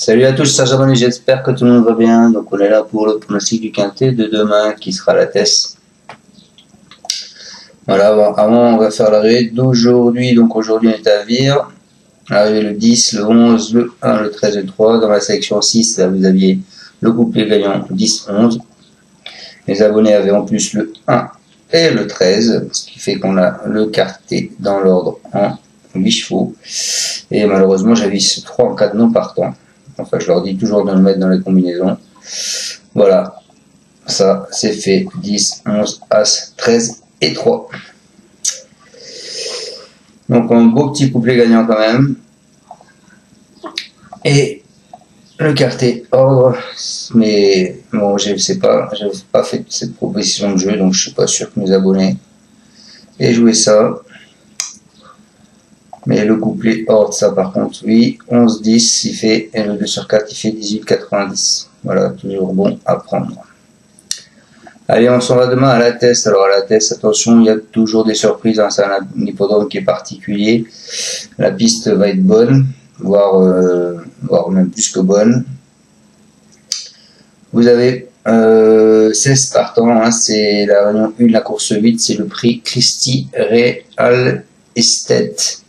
Salut à tous, c'est Serge, j'espère que tout le monde va bien. Donc on est là pour le pronostic du quintet de demain qui sera la Tess. Voilà, avant on va faire l'arrivée d'aujourd'hui. Donc aujourd'hui on est à Vire. L'arrivée le 10, le 11, le 1, le 13 et le 3. Dans la sélection 6, là vous aviez le couplet gagnant 10-11. Les abonnés avaient en plus le 1 et le 13, ce qui fait qu'on a le quartet dans l'ordre en 8 chevaux. Et malheureusement j'avais ce 3 en cas de non partant. Enfin, je leur dis toujours de le mettre dans les combinaisons. Voilà, ça c'est fait. 10, 11, As, 13 et 3. Donc un beau petit couplet gagnant quand même. Et le quartet ordre. Mais bon, je sais pas, j'avais pas fait cette proposition de jeu, donc je suis pas sûr que mes abonnés aient joué ça. Mais le couplet ordre, ça par contre, oui. 11-10, il fait, et le 2 sur 4, il fait 18-90. Voilà, toujours bon à prendre. Allez, on s'en va demain à la Tess. Alors à la Tess, attention, il y a toujours des surprises. Hein. C'est un hippodrome qui est particulier. La piste va être bonne, voire même plus que bonne. Vous avez 16 partants. Hein. C'est la réunion 1, la course 8. C'est le prix Christie Real Estate.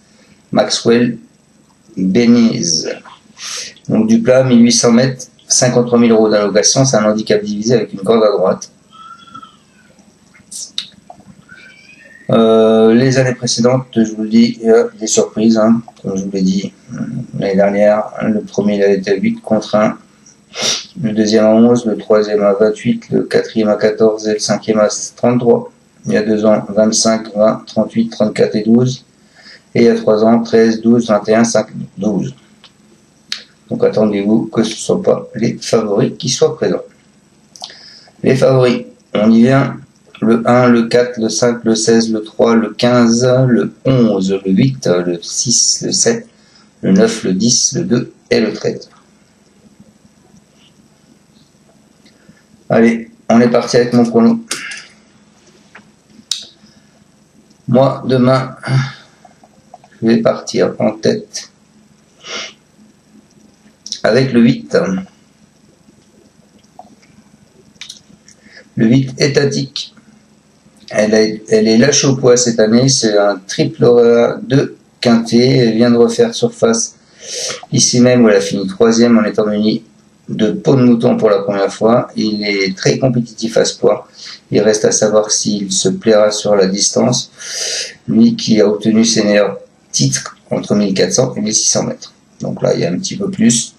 Maxwell Benez. Donc du plat, 1800 mètres, 53 000 € d'allocation. C'est un handicap divisé avec une corde à droite. Les années précédentes, je vous le dis, il y a des surprises. Hein, comme je vous l'ai dit l'année dernière, le premier il a été à 8 contre 1. Le deuxième à 11, le troisième à 28, le quatrième à 14 et le cinquième à 33. Il y a 2 ans, 25, 20, 38, 34 et 12. Et il y a 3 ans, 13, 12, 21, 5, 12. Donc attendez-vous que ce ne soient pas les favoris qui soient présents. Les favoris, on y vient. Le 1, le 4, le 5, le 16, le 3, le 15, le 11, le 8, le 6, le 7, le 9, le 10, le 2 et le 13. Allez, on est parti avec mon prono. Moi, demain, je vais partir en tête avec le 8. Le 8 étatique. Elle est lâchée au poids cette année. C'est un triple de quintet. Elle vient de refaire surface ici même où elle a fini 3e en étant munie de peau de mouton pour la première fois. Il est très compétitif à ce poids. Il reste à savoir s'il se plaira sur la distance. Lui qui a obtenu ses meilleurs titres entre 1400 et 1600 mètres. Donc là, il y a un petit peu plus.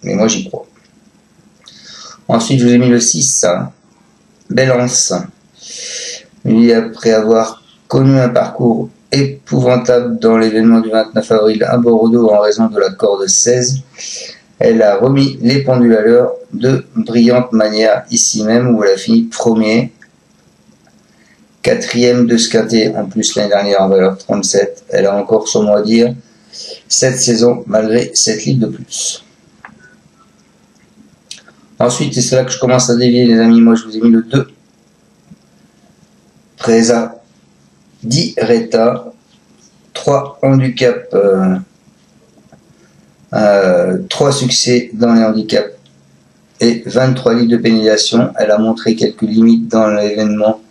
Mais moi, j'y crois. Ensuite, je vous ai mis le 6. Bélance. Lui, après avoir connu un parcours épouvantable dans l'événement du 29 avril à Bordeaux en raison de la corde 16, elle a remis les pendules à l'heure de brillante manière ici même où elle a fini premier. 4e de ce quintet, en plus l'année dernière en valeur 37. Elle a encore son mot à dire cette saison malgré 7 livres de plus. Ensuite, c'est là que je commence à dévier les amis, moi je vous ai mis le 2. Presa Di Reta, 3 handicaps, 3 succès dans les handicaps et 23 livres de pénalisation. Elle a montré quelques limites dans l'événement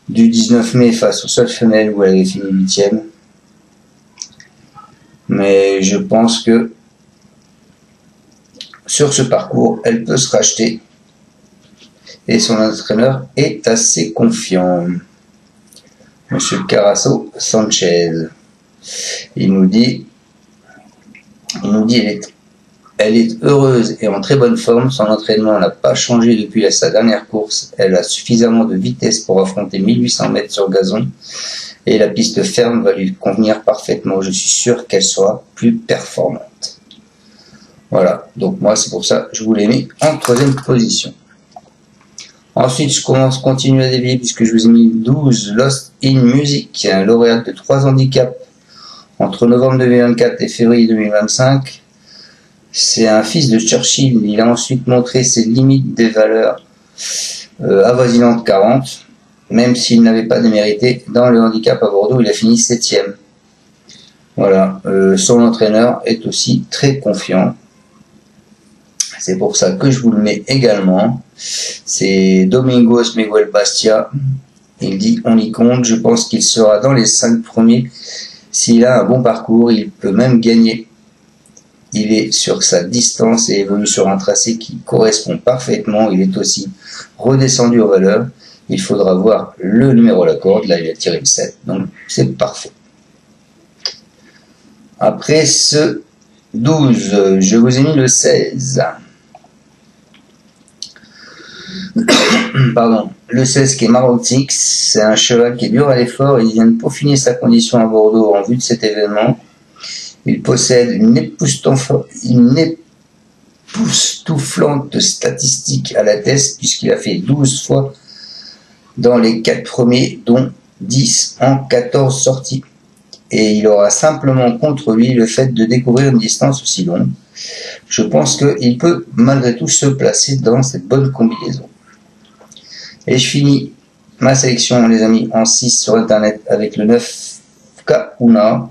du 19 mai face au seul femelle où elle avait fini 8e. Mais je pense que sur ce parcours, elle peut se racheter. Et son entraîneur est assez confiant. Monsieur Carasso Sanchez. Il nous dit elle est heureuse et en très bonne forme. Son entraînement n'a pas changé depuis sa dernière course. Elle a suffisamment de vitesse pour affronter 1800 mètres sur gazon. Et la piste ferme va lui convenir parfaitement. Je suis sûr qu'elle sera plus performante. Voilà. Donc moi, c'est pour ça que je vous l'ai mis en 3e position. Ensuite, je continue à dévier puisque je vous ai mis 12 Lost in Music, un lauréat de 3 handicaps entre novembre 2024 et février 2025. C'est un fils de Churchill. Il a ensuite montré ses limites des valeurs avoisinantes 40, même s'il n'avait pas démérité dans le handicap à Bordeaux. Il a fini 7e. Voilà. Son entraîneur est aussi très confiant. C'est pour ça que je vous le mets également. C'est Domingos Miguel Bastia. Il dit on y compte. Je pense qu'il sera dans les 5 premiers. S'il a un bon parcours, il peut même gagner. Il est sur sa distance et évolue sur un tracé qui correspond parfaitement. Il est aussi redescendu aux valeurs. Il faudra voir le numéro à la corde. Là, il a tiré le 7. Donc, c'est parfait. Après ce 12, je vous ai mis le 16. Pardon. Le 16 qui est Marotix. C'est un cheval qui est dur à l'effort. Il vient de peaufiner sa condition à Bordeaux en vue de cet événement. Il possède une époustouflante statistique à la test puisqu'il a fait 12 fois dans les 4 premiers, dont 10 en 14 sorties. Et il aura simplement contre lui le fait de découvrir une distance aussi longue. Je pense qu'il peut malgré tout se placer dans cette bonne combinaison. Et je finis ma sélection, les amis, en 6 sur internet avec le 9 Kauna.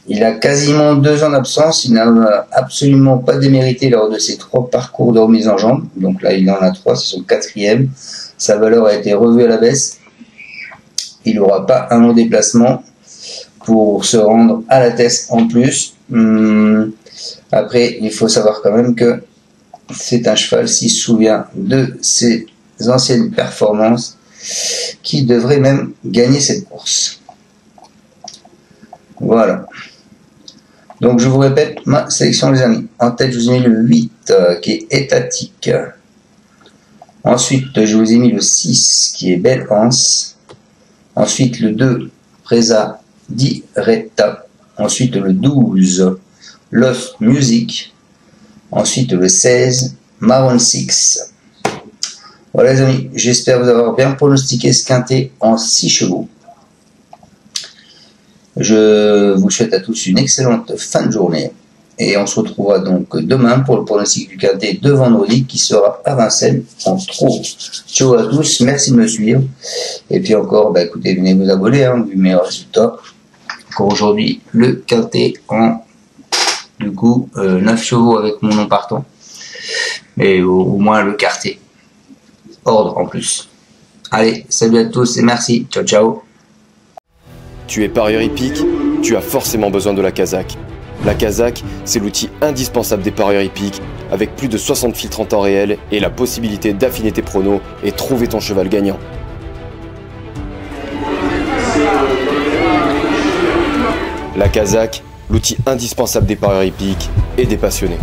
Il a quasiment 2 ans d'absence, il n'a absolument pas démérité lors de ses 3 parcours de remise en jambe, donc là il en a 3, c'est son 4e, sa valeur a été revue à la baisse, il n'aura pas un long déplacement pour se rendre à la test en plus. Après il faut savoir quand même que c'est un cheval, s'il se souvient de ses anciennes performances, qui devrait même gagner cette course. Voilà. Donc je vous répète ma sélection les amis. En tête je vous ai mis le 8 qui est étatique. Ensuite je vous ai mis le 6 qui est Belle Anse. Ensuite le 2 Presa Di Retta. Ensuite le 12 Lost Music. Ensuite le 16 Maroon 6. Voilà les amis, j'espère vous avoir bien pronostiqué ce quintet en 6 chevaux. Je vous souhaite à tous une excellente fin de journée et on se retrouvera donc demain pour le pronostic du quintet de vendredi qui sera à Vincennes en trop. Ciao à tous, merci de me suivre et puis encore, écoutez, venez vous abonner, vu mes résultats. Encore aujourd'hui, le quintet en du coup 9 chevaux avec mon nom partant et au moins le quartet. Ordre en plus. Allez, salut à tous et merci, ciao ciao. Tu es parieur hippique, tu as forcément besoin de la Kazakh. La Kazakh, c'est l'outil indispensable des parieurs hippiques, avec plus de 60 filtres en temps réel et la possibilité d'affiner tes pronos et trouver ton cheval gagnant. La Kazakh, l'outil indispensable des parieurs hippiques et des passionnés.